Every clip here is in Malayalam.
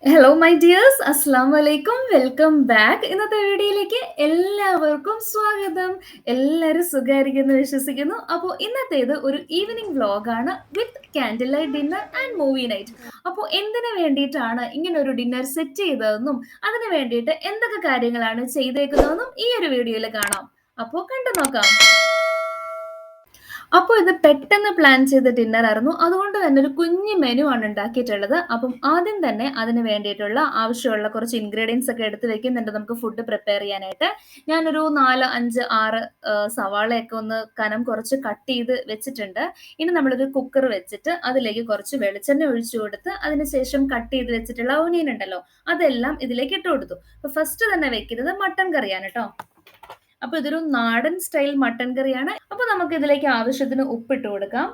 ഹലോ മൈ ഡിയേഴ്സ്, അസ്സാം വലൈക്കും, വെൽക്കം ബാക്ക്. ഇന്നത്തെ വീഡിയോയിലേക്ക് എല്ലാവർക്കും സ്വാഗതം. എല്ലാവരും സുഖമായിരിക്കുന്നു വിശ്വസിക്കുന്നു. അപ്പോൾ ഇന്നത്തേത് ഒരു evening വ്ലോഗാണ് with candle light dinner and movie night. അപ്പോൾ എന്തിനു വേണ്ടിയിട്ടാണ് ഇങ്ങനെ ഒരു ഡിന്നർ സെറ്റ് ചെയ്തതെന്നും അതിന് വേണ്ടിയിട്ട് എന്തൊക്കെ കാര്യങ്ങളാണ് ചെയ്തേക്കുന്നതെന്നും ഈ ഒരു വീഡിയോയിൽ കാണാം. അപ്പോൾ കണ്ടു നോക്കാം. അപ്പോൾ ഇത് പെട്ടെന്ന് പ്ലാൻ ചെയ്ത ഡിന്നർ ആയിരുന്നു. അതുകൊണ്ട് തന്നെ ഒരു കുഞ്ഞു മെനു ആണ് ഉണ്ടാക്കിയിട്ടുള്ളത്. അപ്പം ആദ്യം തന്നെ അതിന് വേണ്ടിയിട്ടുള്ള ആവശ്യമുള്ള കുറച്ച് ഇൻഗ്രീഡിയൻസ് ഒക്കെ എടുത്ത് വെക്കുന്നുണ്ട് നമുക്ക് ഫുഡ് പ്രിപ്പയർ ചെയ്യാനായിട്ട്. ഞാനൊരു 4, 5, 6 സവാളയൊക്കെ ഒന്ന് കനം കുറച്ച് കട്ട് ചെയ്ത് വെച്ചിട്ടുണ്ട്. ഇനി നമ്മളൊരു കുക്കർ വെച്ചിട്ട് അതിലേക്ക് കുറച്ച് വെളിച്ചെണ്ണ ഒഴിച്ചു കൊടുത്ത് അതിനുശേഷം കട്ട് ചെയ്ത് വെച്ചിട്ടുള്ള ഓനിയൻ ഉണ്ടല്ലോ, അതെല്ലാം ഇതിലേക്ക് ഇട്ട് കൊടുത്തു. അപ്പൊ ഫസ്റ്റ് തന്നെ വെക്കുന്നത് മട്ടൻ കറിയാണ് കേട്ടോ. അപ്പൊ ഇതൊരു നാടൻ സ്റ്റൈൽ മട്ടൻ കറിയാണ്. അപ്പൊ നമുക്ക് ഇതിലേക്ക് ആവശ്യത്തിന് ഉപ്പിട്ട് കൊടുക്കാം.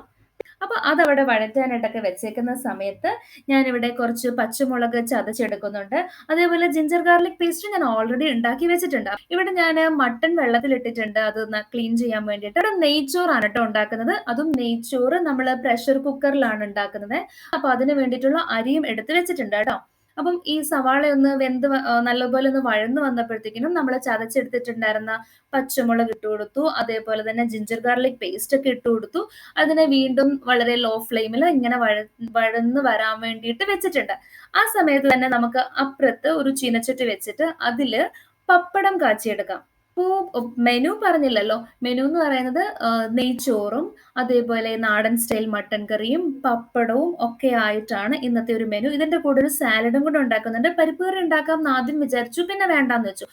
അപ്പൊ അതവിടെ വഴറ്റാനായിട്ടൊക്കെ വെച്ചേക്കുന്ന സമയത്ത് ഞാനിവിടെ കുറച്ച് പച്ചമുളക് ചതച്ചെടുക്കുന്നുണ്ട്. അതേപോലെ ജിഞ്ചർ ഗാർലിക് പേസ്റ്റ് ഞാൻ ഓൾറെഡി ഉണ്ടാക്കി വെച്ചിട്ടുണ്ട്. ഇവിടെ ഞാൻ മട്ടൺ വെള്ളത്തിലിട്ടിട്ടുണ്ട്, അത് ക്ലീൻ ചെയ്യാൻ വേണ്ടിയിട്ട്. ഇവിടെ നെയ്ച്ചോറാണ് കേട്ടോ ഉണ്ടാക്കുന്നത്. അതും നെയ്ച്ചോറ് നമ്മൾ പ്രഷർ കുക്കറിലാണ് ഉണ്ടാക്കുന്നത്. അപ്പൊ അതിന് വേണ്ടിയിട്ടുള്ള അരിയും എടുത്ത് വെച്ചിട്ടുണ്ട് കേട്ടോ. അപ്പം ഈ സവാള ഒന്ന് നല്ലപോലെ ഒന്ന് വഴന്നു വന്നപ്പോഴത്തേക്കിനും നമ്മൾ ചതച്ചെടുത്തിട്ടുണ്ടായിരുന്ന പച്ചമുളക് ഇട്ട് കൊടുത്തു. അതേപോലെ തന്നെ ജിഞ്ചർ ഗാർലിക് പേസ്റ്റ് ഒക്കെ ഇട്ട് കൊടുത്തു. അതിനെ വീണ്ടും വളരെ ലോ ഫ്ലെയിമിൽ ഇങ്ങനെ വഴന്ന് വരാൻ വേണ്ടിയിട്ട് വെച്ചിട്ടുണ്ട്. ആ സമയത്ത് തന്നെ നമുക്ക് അപ്പുറത്ത് ഒരു ചീനച്ചട്ടി വെച്ചിട്ട് അതില് പപ്പടം കാച്ചിയെടുക്കാം. ഇപ്പോ മെനു പറഞ്ഞില്ലല്ലോ. മെനു എന്ന് പറയുന്നത് നെയ്ച്ചോറും അതേപോലെ നാടൻ സ്റ്റൈൽ മട്ടൻ കറിയും പപ്പടവും ഒക്കെ ആയിട്ടാണ് ഇന്നത്തെ ഒരു മെനു. ഇതിന്റെ കൂടെ ഒരു സാലഡും കൂടെ ഉണ്ടാക്കുന്നുണ്ട്. പരിപ്പ് കറി ഉണ്ടാക്കാം എന്ന് ആദ്യം വിചാരിച്ചു, പിന്നെ വേണ്ടാന്ന് വെച്ചു.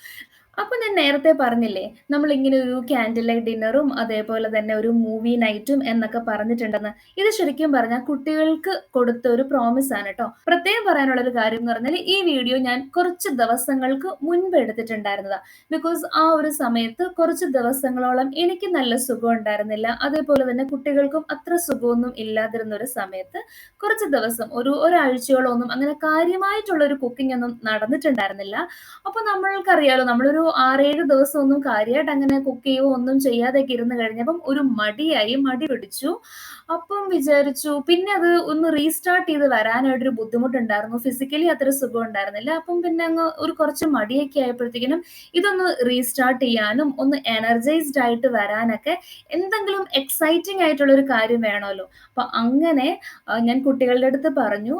അപ്പൊ ഞാൻ നേരത്തെ പറഞ്ഞില്ലേ, നമ്മൾ ഇങ്ങനെ ഒരു കാൻഡിൽ ലൈറ്റ് ഡിന്നറും അതേപോലെ തന്നെ ഒരു മൂവി നൈറ്റും എന്നൊക്കെ പറഞ്ഞിട്ടുണ്ടെന്ന്. ഇത് ശരിക്കും പറഞ്ഞാൽ കുട്ടികൾക്ക് കൊടുത്ത ഒരു പ്രോമിസ് ആണ് കേട്ടോ. പ്രത്യേകം പറയാനുള്ള ഒരു കാര്യം എന്ന് പറഞ്ഞാൽ ഈ വീഡിയോ ഞാൻ കുറച്ച് ദിവസങ്ങൾക്ക് മുൻപ് എടുത്തിട്ടുണ്ടായിരുന്നതാ. ബിക്കോസ് ആ ഒരു സമയത്ത് കുറച്ച് ദിവസങ്ങളോളം എനിക്ക് നല്ല സുഖം ഉണ്ടായിരുന്നില്ല. അതേപോലെ തന്നെ കുട്ടികൾക്കും അത്ര സുഖമൊന്നും ഇല്ലാതിരുന്ന ഒരു സമയത്ത് കുറച്ച് ദിവസം ഒരാഴ്ചയോളമൊന്നും അങ്ങനെ കാര്യമായിട്ടുള്ള ഒരു കുക്കിംഗ് ഒന്നും നടന്നിട്ടുണ്ടായിരുന്നില്ല. അപ്പൊ നമ്മൾക്കറിയാലോ, നമ്മളൊരു 6-7 ദിവസം ഒന്നും കാര്യമായിട്ട് അങ്ങനെ കുക്ക് ചെയ്യുകയോ ഒന്നും ചെയ്യാതെയൊക്കെ ഇരുന്ന് കഴിഞ്ഞപ്പം ഒരു മടി പിടിച്ചു. അപ്പം വിചാരിച്ചു പിന്നെ അത് ഒന്ന് റീസ്റ്റാർട്ട് ചെയ്ത് വരാനായിട്ടൊരു ബുദ്ധിമുട്ടുണ്ടായിരുന്നു. ഫിസിക്കലി അത്ര സുഖം ഉണ്ടായിരുന്നില്ല. അപ്പം പിന്നെ അങ്ങ് ഒരു കുറച്ച് മടിയൊക്കെ ആയപ്പോഴത്തേക്കിനും ഇതൊന്ന് റീസ്റ്റാർട്ട് ചെയ്യാനും ഒന്ന് എനർജൈസ്ഡ് ആയിട്ട് വരാനൊക്കെ എന്തെങ്കിലും എക്സൈറ്റിംഗ് ആയിട്ടുള്ള ഒരു കാര്യം വേണമല്ലോ. അപ്പൊ അങ്ങനെ ഞാൻ കുട്ടികളുടെ അടുത്ത് പറഞ്ഞു,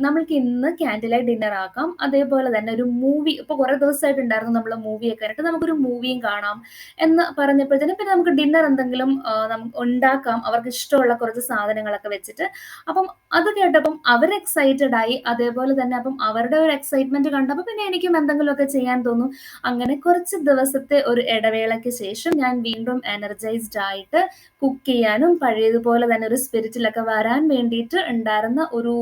നമ്മൾക്ക് ഇന്ന് ക്യാൻഡിൽ ലൈറ്റ് ഡിന്നർ ആക്കാം. അതേപോലെ തന്നെ ഒരു മൂവി, ഇപ്പൊ കുറെ ദിവസമായിട്ടുണ്ടായിരുന്നു നമ്മൾ മൂവിയൊക്കെ ആയിട്ട്, നമുക്കൊരു മൂവിയും കാണാം എന്ന് പറഞ്ഞപ്പോഴത്തേനും പിന്നെ നമുക്ക് ഡിന്നർ എന്തെങ്കിലും നമുക്ക് ഉണ്ടാക്കാം, അവർക്ക് ഇഷ്ടമുള്ള കുറച്ച് സാധനങ്ങളൊക്കെ വെച്ചിട്ട്. അപ്പം അത് കേട്ടപ്പം അവർ എക്സൈറ്റഡ് ആയി. അതേപോലെ തന്നെ അപ്പം അവരുടെ ഒരു എക്സൈറ്റ്മെന്റ് കണ്ടപ്പോൾ പിന്നെ എനിക്കും എന്തെങ്കിലുമൊക്കെ ചെയ്യാൻ തോന്നും. അങ്ങനെ കുറച്ച് ദിവസത്തെ ഒരു ഇടവേളയ്ക്ക് ശേഷം ഞാൻ വീണ്ടും എനർജൈസ്ഡ് ആയിട്ട് കുക്ക് ചെയ്യാനും പഴയതുപോലെ തന്നെ ഒരു സ്പിരിറ്റിലൊക്കെ വരാൻ വേണ്ടിയിട്ട് ഉണ്ടായിരുന്ന ഒരു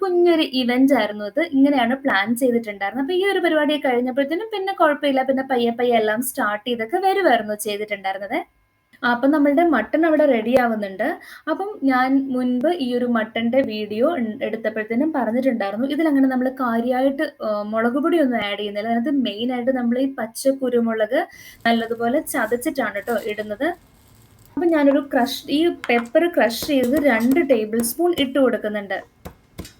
കുഞ്ഞൊരു ഇവന്റ് ആയിരുന്നു ഇത്. ഇങ്ങനെയാണ് പ്ലാൻ ചെയ്തിട്ടുണ്ടായിരുന്നത്. അപ്പൊ ഈ ഒരു പരിപാടി കഴിഞ്ഞപ്പോഴത്തേനും പിന്നെ കുഴപ്പമില്ല, പിന്നെ പയ്യെ പയ്യെ എല്ലാം സ്റ്റാർട്ട് ചെയ്തൊക്കെ വരുമായിരുന്നു ചെയ്തിട്ടുണ്ടായിരുന്നത്. അപ്പൊ നമ്മളുടെ മട്ടൺ അവിടെ റെഡി ആവുന്നുണ്ട്. അപ്പം ഞാൻ മുൻപ് ഈ ഒരു മട്ടന്റെ വീഡിയോ എടുത്തപ്പോഴത്തേനും പറഞ്ഞിട്ടുണ്ടായിരുന്നു, ഇതിലങ്ങനെ നമ്മൾ കാര്യമായിട്ട് മുളക് പൊടി ഒന്നും ആഡ് ചെയ്യുന്നില്ല. അതിനകത്ത് മെയിൻ ആയിട്ട് നമ്മൾ ഈ പച്ച കുരുമുളക് നല്ലതുപോലെ ചതച്ചിട്ടാണ് കേട്ടോ ഇടുന്നത്. അപ്പൊ ഞാനൊരു ഈ പെപ്പർ ക്രഷ് ചെയ്ത് 2 ടേബിൾ സ്പൂൺ ഇട്ട് കൊടുക്കുന്നുണ്ട്.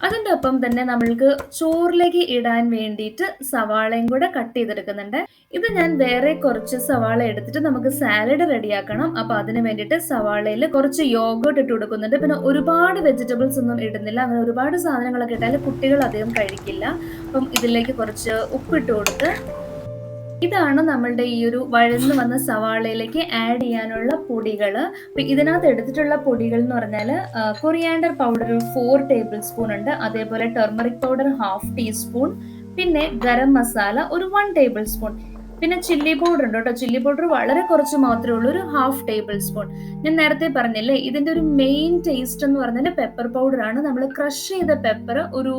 അതിൻ്റെ ഒപ്പം തന്നെ നമ്മൾക്ക് ചോറിലേക്ക് ഇടാൻ വേണ്ടിയിട്ട് സവാളയും കൂടെ കട്ട് ചെയ്തെടുക്കുന്നുണ്ട്. ഇത് ഞാൻ വേറെ കുറച്ച് സവാള എടുത്തിട്ട് നമുക്ക് സാലഡ് റെഡിയാക്കണം. അപ്പൊ അതിന് വേണ്ടിയിട്ട് സവാളയിൽ കുറച്ച് യോഗോട്ട് ഇട്ട് കൊടുക്കുന്നുണ്ട്. പിന്നെ ഒരുപാട് വെജിറ്റബിൾസ് ഒന്നും ഇടുന്നില്ല. അങ്ങനെ ഒരുപാട് സാധനങ്ങളൊക്കെ ഇട്ടാൽ കുട്ടികൾ അധികം കഴിക്കില്ല. അപ്പം ഇതിലേക്ക് കുറച്ച് ഉപ്പിട്ട് കൊടുത്ത് ഇതാണ് നമ്മളുടെ ഈ ഒരു വഴന്നു വന്ന സവാളയിലേക്ക് ആഡ് ചെയ്യാനുള്ള പൊടികൾ. അപ്പൊ ഇതിനകത്ത് എടുത്തിട്ടുള്ള പൊടികൾ എന്ന് പറഞ്ഞാൽ കൊറിയാണ്ടർ പൗഡർ ഒരു 4 ടേബിൾ സ്പൂൺ ഉണ്ട്. അതേപോലെ ടെർമറിക് പൗഡർ 1/2 ടീസ്പൂൺ, പിന്നെ ഗരം മസാല ഒരു 1 ടേബിൾ സ്പൂൺ, പിന്നെ ചില്ലി പൗഡർ ഉണ്ട് കേട്ടോ. ചില്ലി പൗഡർ വളരെ കുറച്ച് മാത്രമേ ഉള്ളൂ, ഒരു 1/2 ടേബിൾ സ്പൂൺ. ഞാൻ നേരത്തെ പറഞ്ഞില്ലേ, ഇതിന്റെ ഒരു മെയിൻ ടേസ്റ്റ് എന്ന് പറഞ്ഞാൽ പെപ്പർ പൗഡർ ആണ്. നമ്മൾ ക്രഷ് ചെയ്ത പെപ്പർ ഒരു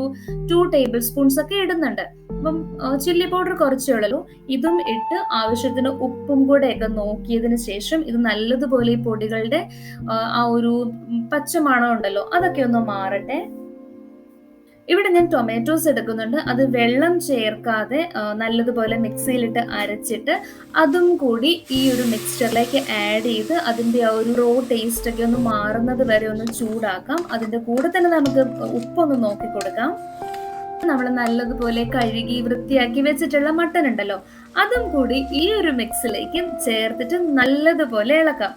2 ടേബിൾ സ്പൂൺസ് ഒക്കെ ഇടുന്നുണ്ട്. അപ്പം ചില്ലി പൗഡർ കുറച്ചേ ഉള്ളൂ. ഇതും ഇട്ട് ആവശ്യത്തിന് ഉപ്പും കൂടെ ഒക്കെ നോക്കിയതിന് ശേഷം ഇത് നല്ലതുപോലെ ഈ പൊടികളുടെ ആ ഒരു പച്ചമണം ഉണ്ടല്ലോ അതൊക്കെ ഒന്ന് മാറട്ടെ. ഇവിടെ ഞാൻ ടൊമാറ്റോസ് എടുക്കുന്നുണ്ട്. അത് വെള്ളം ചേർക്കാതെ നല്ലതുപോലെ മിക്സിയിലിട്ട് അരച്ചിട്ട് അതും കൂടി ഈ ഒരു മിക്സ്ചറിലേക്ക് ആഡ് ചെയ്ത് അതിൻ്റെ ആ ഒരു റോ ടേസ്റ്റ് ഒക്കെ ഒന്ന് മാറുന്നത് വരെ ഒന്ന് ചൂടാക്കാം. അതിൻ്റെ കൂടെ തന്നെ നമുക്ക് ഉപ്പൊന്ന് നോക്കി കൊടുക്കാം. നമ്മൾ നല്ലതുപോലെ കഴുകി വൃത്തിയാക്കി വെച്ചിട്ടുള്ള മട്ടൻ ഉണ്ടല്ലോ, അതും കൂടി ഈ ഒരു മിക്സിലേക്ക് ചേർത്തിട്ട് നല്ലതുപോലെ ഇളക്കാം.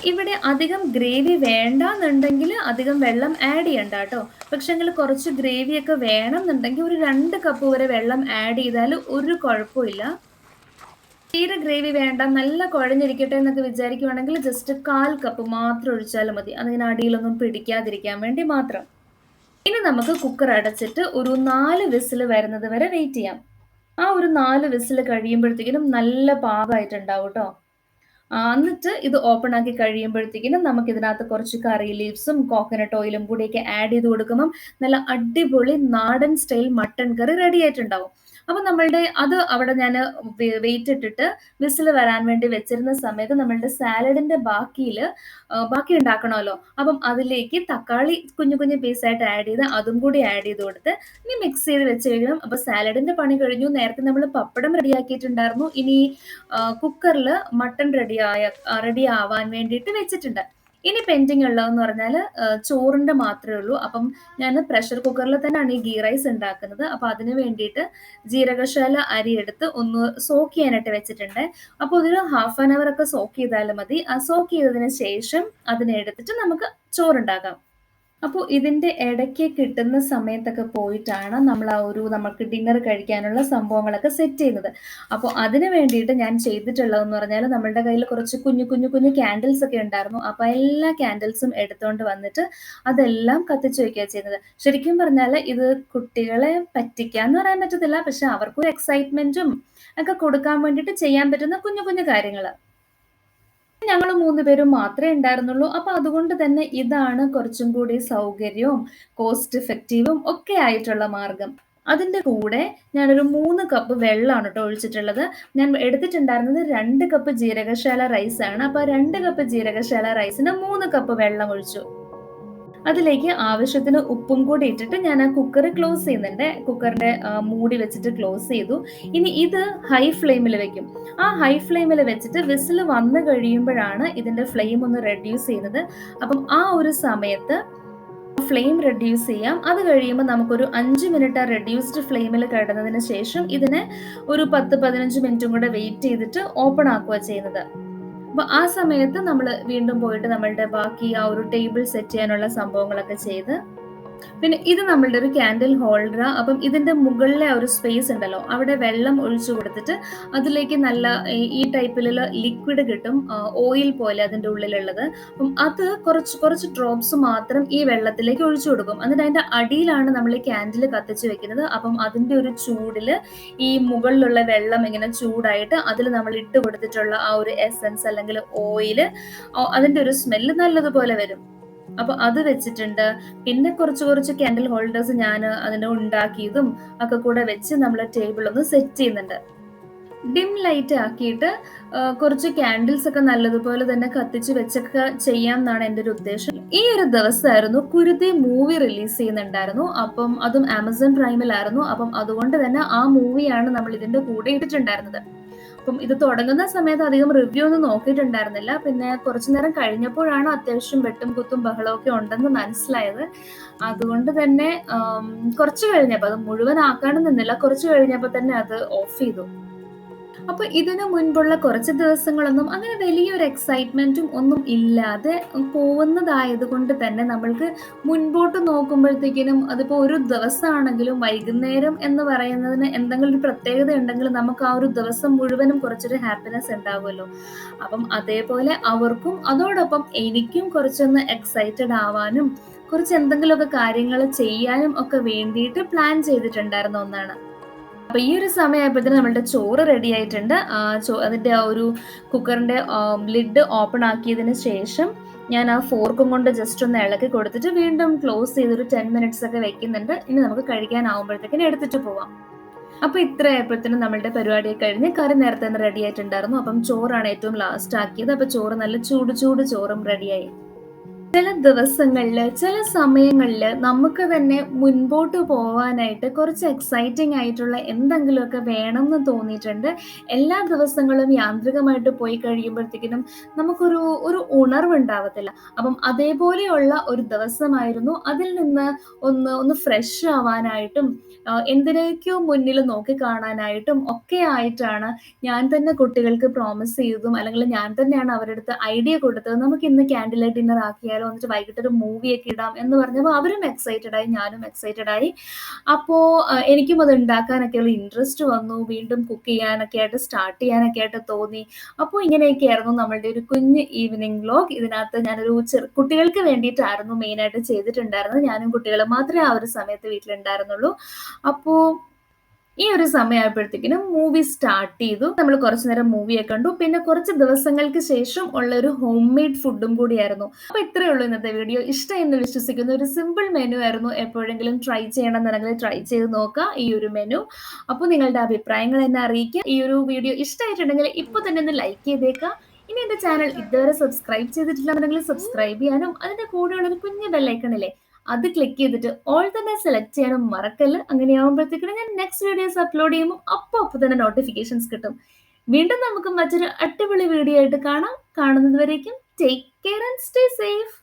ഇവിടെ അധികം ഗ്രേവി വേണ്ടാന്നുണ്ടെങ്കിൽ അധികം വെള്ളം ആഡ് ചെയ്യണ്ട കേട്ടോ. പക്ഷെങ്കിൽ കുറച്ച് ഗ്രേവിയൊക്കെ വേണമെന്നുണ്ടെങ്കിൽ ഒരു 2 കപ്പ് വരെ വെള്ളം ആഡ് ചെയ്താൽ ഒരു കുഴപ്പമില്ല. തീരെ ഗ്രേവി വേണ്ട, നല്ല കുഴഞ്ഞിരിക്കട്ടെ എന്നൊക്കെ വിചാരിക്കുവാണെങ്കിൽ ജസ്റ്റ് 1/4 കപ്പ് മാത്രം ഒഴിച്ചാലും മതി. അതിങ്ങനെ അടിയിലൊന്നും പിടിക്കാതിരിക്കാൻ വേണ്ടി മാത്രം. ഇനി നമുക്ക് കുക്കർ അടച്ചിട്ട് ഒരു 4 വിസിൽ വരുന്നത് വരെ വെയിറ്റ് ചെയ്യാം. ആ ഒരു 4 വിസിൽ കഴിയുമ്പോഴത്തേക്കിനും നല്ല പാകമായിട്ടുണ്ടാവും കേട്ടോ. എന്നിട്ട് ഇത് ഓപ്പൺ ആക്കി കഴിയുമ്പോഴത്തേക്കിനും നമുക്ക് ഇതിനകത്ത് കുറച്ച് കറി ലീവ്സും കോക്കനട്ട് ഓയിലും കൂടിയൊക്കെ ആഡ് ചെയ്ത് കൊടുക്കുമ്പം നല്ല അടിപൊളി നാടൻ സ്റ്റൈൽ മട്ടൺ കറി റെഡി ആയിട്ടുണ്ടാവും. അപ്പൊ നമ്മളുടെ അത് അവിടെ ഞാൻ വെയിറ്റ് ഇട്ടിട്ട് വിസിൽ വരാൻ വേണ്ടി വെച്ചിരുന്ന സമയത്ത് നമ്മളുടെ സാലഡിന്റെ ബാക്കി ഉണ്ടാക്കണമല്ലോ. അപ്പം അതിലേക്ക് തക്കാളി കുഞ്ഞു കുഞ്ഞു പീസായിട്ട് ആഡ് ചെയ്ത് അതും കൂടി ആഡ് ചെയ്ത് കൊടുത്ത് ഇനി മിക്സ് ചെയ്ത് വെച്ച് കഴിയണം. അപ്പൊ സാലഡിന്റെ പണി കഴിഞ്ഞു. നേരത്തെ നമ്മൾ പപ്പടം റെഡിയാക്കിയിട്ടുണ്ടായിരുന്നു. ഇനി കുക്കറിൽ മട്ടൺ റെഡി ആവാൻ വേണ്ടിയിട്ട് വെച്ചിട്ടുണ്ട്. ഇനി പെൻഡിങ് ഉള്ളതെന്ന് പറഞ്ഞാൽ ചോറിന്റെ മാത്രമേ ഉള്ളൂ. അപ്പം ഞാൻ പ്രഷർ കുക്കറിൽ തന്നെയാണ് ഈ ഗീ റൈസ് ഉണ്ടാക്കുന്നത്. അപ്പൊ അതിന് വേണ്ടിയിട്ട് ജീരകശാല അരി എടുത്ത് ഒന്ന് സോക്ക് ചെയ്യാനായിട്ട് വെച്ചിട്ടുണ്ട്. അപ്പോൾ ഒരു 1/2 hour ഒക്കെ സോക്ക് ചെയ്താലും മതി. ആ സോക്ക് ചെയ്തതിന് ശേഷം അതിനെ എടുത്തിട്ട് നമുക്ക് ചോറുണ്ടാക്കാം. അപ്പോൾ ഇതിന്റെ ഇടയ്ക്ക് കിട്ടുന്ന സമയത്തൊക്കെ പോയിട്ടാണ് നമ്മൾ നമുക്ക് ഡിന്നർ കഴിക്കാനുള്ള സംഭവങ്ങളൊക്കെ സെറ്റ് ചെയ്യുന്നത്. അപ്പോൾ അതിന് വേണ്ടിയിട്ട് ഞാൻ ചെയ്തിട്ടുള്ളതെന്ന് പറഞ്ഞാൽ നമ്മളുടെ കയ്യിൽ കുറച്ച് കുഞ്ഞു കുഞ്ഞു കുഞ്ഞു ക്യാൻഡിൽസ് ഒക്കെ ഉണ്ടായിരുന്നു. അപ്പോൾ എല്ലാ ക്യാൻഡിൽസും എടുത്തുകൊണ്ട് വന്നിട്ട് അതെല്ലാം കത്തിച്ചു വെക്കുക ചെയ്യുന്നത്. ശരിക്കും പറഞ്ഞാൽ ഇത് കുട്ടികളെ പറ്റിക്കാന്ന് പറയാൻ പറ്റത്തില്ല, പക്ഷെ അവർക്കൊരു എക്സൈറ്റ്മെന്റും ഒക്കെ കൊടുക്കാൻ വേണ്ടിയിട്ട് ചെയ്യാൻ പറ്റുന്ന കുഞ്ഞു കുഞ്ഞു കാര്യങ്ങൾ. ഞങ്ങൾ 3 പേരും മാത്രമേ ഉണ്ടായിരുന്നുള്ളൂ. അപ്പൊ അതുകൊണ്ട് തന്നെ ഇതാണ് കുറച്ചും കൂടി സൗകര്യവും കോസ്റ്റ് എഫക്റ്റീവും ഒക്കെ ആയിട്ടുള്ള മാർഗം. അതിന്റെ കൂടെ ഞാനൊരു 3 കപ്പ് വെള്ളമാണ് കേട്ടോ ഒഴിച്ചിട്ടുള്ളത്. ഞാൻ എടുത്തിട്ടുണ്ടായിരുന്നത് 2 കപ്പ് ജീരകശാല റൈസ് ആണ്. അപ്പൊ 2 കപ്പ് ജീരകശാല റൈസിന് 3 കപ്പ് വെള്ളം ഒഴിച്ചു. അതിലേക്ക് ആവശ്യത്തിന് ഉപ്പും കൂടി ഇട്ടിട്ട് ഞാൻ ആ കുക്കർ ക്ലോസ് ചെയ്യുന്നുണ്ട്. കുക്കറിന്റെ മൂടി വെച്ചിട്ട് ക്ലോസ് ചെയ്തു. ഇനി ഇത് ഹൈ ഫ്ലെയിമിൽ വെക്കും. ആ ഹൈ ഫ്ലെയിമിൽ വെച്ചിട്ട് വിസിൽ വന്നു കഴിയുമ്പോഴാണ് ഇതിന്റെ ഫ്ലെയിം ഒന്ന് റെഡ്യൂസ് ചെയ്യുന്നത്. അപ്പം ആ ഒരു സമയത്ത് ഫ്ലെയിം റെഡ്യൂസ് ചെയ്യാം. അത് കഴിയുമ്പോൾ നമുക്കൊരു 5 മിനിറ്റ് റെഡ്യൂസ്ഡ് ഫ്ലെയിമിൽ കിടന്നതിന് ശേഷം ഇതിനെ ഒരു 10-15 മിനിറ്റും കൂടെ വെയിറ്റ് ചെയ്തിട്ട് ഓപ്പൺ ആക്കുക ചെയ്യുന്നത്. അപ്പൊ ആ സമയത്ത് നമ്മൾ വീണ്ടും പോയിട്ട് നമ്മളുടെ ബാക്കി ആ ഒരു ടേബിൾ സെറ്റ് ചെയ്യാനുള്ള സംഭവങ്ങളൊക്കെ ചെയ്ത്, പിന്നെ ഇത് നമ്മളുടെ ഒരു ക്യാൻഡിൽ ഹോൾഡർ. അപ്പം ഇതിന്റെ മുകളിലെ ഒരു സ്പേസ് ഉണ്ടല്ലോ, അവിടെ വെള്ളം ഒഴിച്ചു കൊടുത്തിട്ട് അതിലേക്ക് നല്ല ഈ ടൈപ്പിലുള്ള ലിക്വിഡ് കിട്ടും, ഓയിൽ പോലെ അതിന്റെ ഉള്ളിലുള്ളത്. അപ്പം അത് കുറച്ച് ഡ്രോപ്സ് മാത്രം ഈ വെള്ളത്തിലേക്ക് ഒഴിച്ചു കൊടുക്കും. എന്നിട്ട് അതിന്റെ അടിയിലാണ് നമ്മൾ ഈ ക്യാൻഡിൽ കത്തിച്ച് വെക്കുന്നത്. അപ്പം അതിന്റെ ഒരു ചൂടില് ഈ മുകളിലുള്ള വെള്ളം ഇങ്ങനെ ചൂടായിട്ട് അതിൽ നമ്മൾ ഇട്ട് കൊടുത്തിട്ടുള്ള ആ ഒരു എസൻസ് അല്ലെങ്കിൽ ഓയില്, അതിന്റെ ഒരു സ്മെല്ല് നല്ലതുപോലെ വരും. അപ്പൊ അത് വെച്ചിട്ടുണ്ട്. പിന്നെ കുറച്ച് ക്യാൻഡിൽ ഹോൾഡേഴ്സ് ഞാൻ അതിനെ ഉണ്ടാക്കിയതും ഒക്കെ കൂടെ വെച്ച് നമ്മൾ ടേബിൾ ഒന്ന് സെറ്റ് ചെയ്യുന്നുണ്ട്. ഡിം ലൈറ്റ് ആക്കിയിട്ട് കുറച്ച് ക്യാൻഡിൽസ് ഒക്കെ നല്ലതുപോലെ തന്നെ കത്തിച്ച് വെച്ചൊക്കെ ചെയ്യാം എന്നാണ് എൻ്റെ ഒരു ഉദ്ദേശം. ഈ ഒരു ദിവസമായിരുന്നു കുരുതി മൂവി റിലീസ് ചെയ്യുന്നുണ്ടായിരുന്നു. അപ്പം അതും ആമസോൺ പ്രൈമിലായിരുന്നു. അപ്പം അതുകൊണ്ട് തന്നെ ആ മൂവിയാണ് നമ്മൾ ഇതിന്റെ കൂടെ ഇട്ടിട്ടുണ്ടായിരുന്നത്. അപ്പം ഇത് തുടങ്ങുന്ന സമയത്ത് അധികം റിവ്യൂ ഒന്നും നോക്കിയിട്ടുണ്ടായിരുന്നില്ല. പിന്നെ കുറച്ചു നേരം കഴിഞ്ഞപ്പോഴാണ് അത്യാവശ്യം വെട്ടും കുത്തും ബഹളമൊക്കെ ഉണ്ടെന്ന് മനസ്സിലായത്. അതുകൊണ്ട് തന്നെ കുറച്ച് കഴിഞ്ഞപ്പോൾ, അത് മുഴുവനാക്കാനും നിന്നില്ല, കുറച്ച് കഴിഞ്ഞപ്പോൾ തന്നെ അത് ഓഫ് ചെയ്തു. അപ്പൊ ഇതിനു മുൻപുള്ള കുറച്ച് ദിവസങ്ങളൊന്നും അങ്ങനെ വലിയൊരു എക്സൈറ്റ്മെന്റും ഒന്നും ഇല്ലാതെ പോകുന്നതായത് കൊണ്ട് തന്നെ നമ്മൾക്ക് മുൻപോട്ട് നോക്കുമ്പോഴത്തേക്കിനും അതിപ്പോ ഒരു ദിവസമാണെങ്കിലും വൈകുന്നേരം എന്ന് പറയുന്നതിന് എന്തെങ്കിലും ഒരു പ്രത്യേകത ഉണ്ടെങ്കിൽ നമുക്ക് ആ ഒരു ദിവസം മുഴുവനും കുറച്ചൊരു ഹാപ്പിനെസ് ഉണ്ടാവുമല്ലോ. അപ്പം അതേപോലെ അവർക്കും അതോടൊപ്പം എനിക്കും കുറച്ചൊന്ന് എക്സൈറ്റഡ് ആവാനും കുറച്ച് എന്തെങ്കിലുമൊക്കെ കാര്യങ്ങൾ ചെയ്യാനും ഒക്കെ വേണ്ടിയിട്ട് പ്ലാൻ ചെയ്തിട്ടുണ്ടായിരുന്ന ഒന്നാണ്. അപ്പൊ ഈ ഒരു സമയമായപ്പോഴത്തേന് നമ്മളുടെ ചോറ് റെഡി ആയിട്ടുണ്ട്. അതിന്റെ ആ ഒരു കുക്കറിന്റെ ലിഡ് ഓപ്പൺ ആക്കിയതിന് ശേഷം ഞാൻ ആ ഫോർക്കും കൊണ്ട് ജസ്റ്റ് ഒന്ന് ഇളക്കി കൊടുത്തിട്ട് വീണ്ടും ക്ലോസ് ചെയ്തൊരു 10 മിനിറ്റ്സ് ഒക്കെ വെക്കുന്നുണ്ട്. ഇനി നമുക്ക് കഴിക്കാനാവുമ്പോഴത്തേക്കിനും എടുത്തിട്ട് പോവാം. അപ്പൊ ഇത്ര ആയപ്പോഴത്തേനും നമ്മളുടെ പരിപാടിയൊക്കെ കഴിഞ്ഞ് കറി നേരത്തെ തന്നെ റെഡി ആയിട്ടുണ്ടായിരുന്നു. അപ്പം ചോറാണ് ഏറ്റവും ലാസ്റ്റ് ആക്കിയത്. അപ്പൊ ചോറ് നല്ല ചൂട് ചോറും റെഡിയായി. ചില ദിവസങ്ങളില്, ചില സമയങ്ങളില് നമുക്ക് തന്നെ മുൻപോട്ട് പോവാനായിട്ട് കുറച്ച് എക്സൈറ്റിംഗ് ആയിട്ടുള്ള എന്തെങ്കിലുമൊക്കെ വേണംന്ന് തോന്നിയിട്ടുണ്ട്. എല്ലാ ദിവസങ്ങളും യാന്ത്രികമായിട്ട് പോയി കഴിയുമ്പോഴത്തേക്കിനും നമുക്കൊരു ഒരു ഉണർവുണ്ടാവത്തില്ല. അപ്പം അതേപോലെയുള്ള ഒരു ദിവസമായിരുന്നു. അതിൽ നിന്ന് ഒന്ന് ഫ്രഷ് ആവാനായിട്ടും എന്തിനേക്കോ മുന്നിൽ നോക്കി കാണാനായിട്ടും ഒക്കെ ആയിട്ടാണ് ഞാൻ തന്നെ കുട്ടികൾക്ക് പ്രോമിസ് ചെയ്തതും, അല്ലെങ്കിൽ ഞാൻ തന്നെയാണ് അവരുടെ അടുത്ത് ഐഡിയ കൊടുത്തത്. നമുക്കിന്ന് ക്യാൻഡിൽ ലൈറ്റ് ഡിന്നർ ആക്കിയാലോ, എന്നിട്ട് വൈകിട്ട് ഒരു മൂവിയൊക്കെ ഇടാം എന്ന് പറഞ്ഞപ്പോൾ അവരും എക്സൈറ്റഡ് ആയി, ഞാനും എക്സൈറ്റഡ് ആയി. അപ്പോ എനിക്കും അത് ഉണ്ടാക്കാനൊക്കെയുള്ള ഇൻട്രസ്റ്റ് വന്നു. വീണ്ടും കുക്ക് ചെയ്യാനൊക്കെ ആയിട്ട് സ്റ്റാർട്ട് ചെയ്യാനൊക്കെ ആയിട്ട് തോന്നി. അപ്പോൾ ഇങ്ങനെയൊക്കെയായിരുന്നു നമ്മളുടെ ഒരു കുഞ്ഞ് ഈവനിംഗ് വ്ലോഗ്. ഇതിനകത്ത് ഞാനൊരു കുട്ടികൾക്ക് വേണ്ടിയിട്ടായിരുന്നു മെയിനായിട്ട് ചെയ്തിട്ടുണ്ടായിരുന്നത്. ഞാനും കുട്ടികളും മാത്രമേ ആ ഒരു സമയത്ത് വീട്ടിലുണ്ടായിരുന്നുള്ളൂ. അപ്പോ ഈ ഒരു സമയമായപ്പോഴത്തേക്കിനും മൂവി സ്റ്റാർട്ട് ചെയ്തു. നമ്മൾ കുറച്ചു നേരം മൂവിയെ കണ്ടു. പിന്നെ കുറച്ച് ദിവസങ്ങൾക്ക് ശേഷം ഉള്ള ഒരു ഹോം മെയ്ഡ് ഫുഡും കൂടിയായിരുന്നു. അപ്പൊ ഇത്രയേ ഉള്ളൂ ഇന്നത്തെ വീഡിയോ. ഇഷ്ടമെന്ന് വിശ്വസിക്കുന്നു. ഒരു സിമ്പിൾ മെനു ആയിരുന്നു. എപ്പോഴെങ്കിലും ട്രൈ ചെയ്യണമെന്നുണ്ടെങ്കിൽ ട്രൈ ചെയ്ത് നോക്കുക ഈ ഒരു മെനു. അപ്പോൾ നിങ്ങളുടെ അഭിപ്രായങ്ങൾ എന്നെ അറിയിക്കുക. ഈ ഒരു വീഡിയോ ഇഷ്ടമായിട്ടുണ്ടെങ്കിൽ ഇപ്പോൾ തന്നെ ഒന്ന് ലൈക്ക് ചെയ്തേക്കുക. ഇനി എന്റെ ചാനൽ ഇതുവരെ സബ്സ്ക്രൈബ് ചെയ്തിട്ടില്ലാന്നുണ്ടെങ്കിൽ സബ്സ്ക്രൈബ് ചെയ്യാനും അതിന്റെ കൂടെയുള്ള ഒരു കുഞ്ഞു ബെല്ലൈക്കണില്ലേ, അത് ക്ലിക്ക് ചെയ്തിട്ട് ഓൾ തന്നെ സെലക്ട് ചെയ്യാനും മറക്കല്ല്. അങ്ങനെയാകുമ്പോഴത്തേക്കും ഞാൻ നെക്സ്റ്റ് വീഡിയോസ് അപ്ലോഡ് ചെയ്യുമ്പോൾ അപ്പോൾ തന്നെ നോട്ടിഫിക്കേഷൻസ് കിട്ടും. വീണ്ടും നമുക്ക് മറ്റൊരു അടിപൊളി വീഡിയോ ആയിട്ട് കാണാം. കാണുന്നത് വരേക്കും take care and stay safe.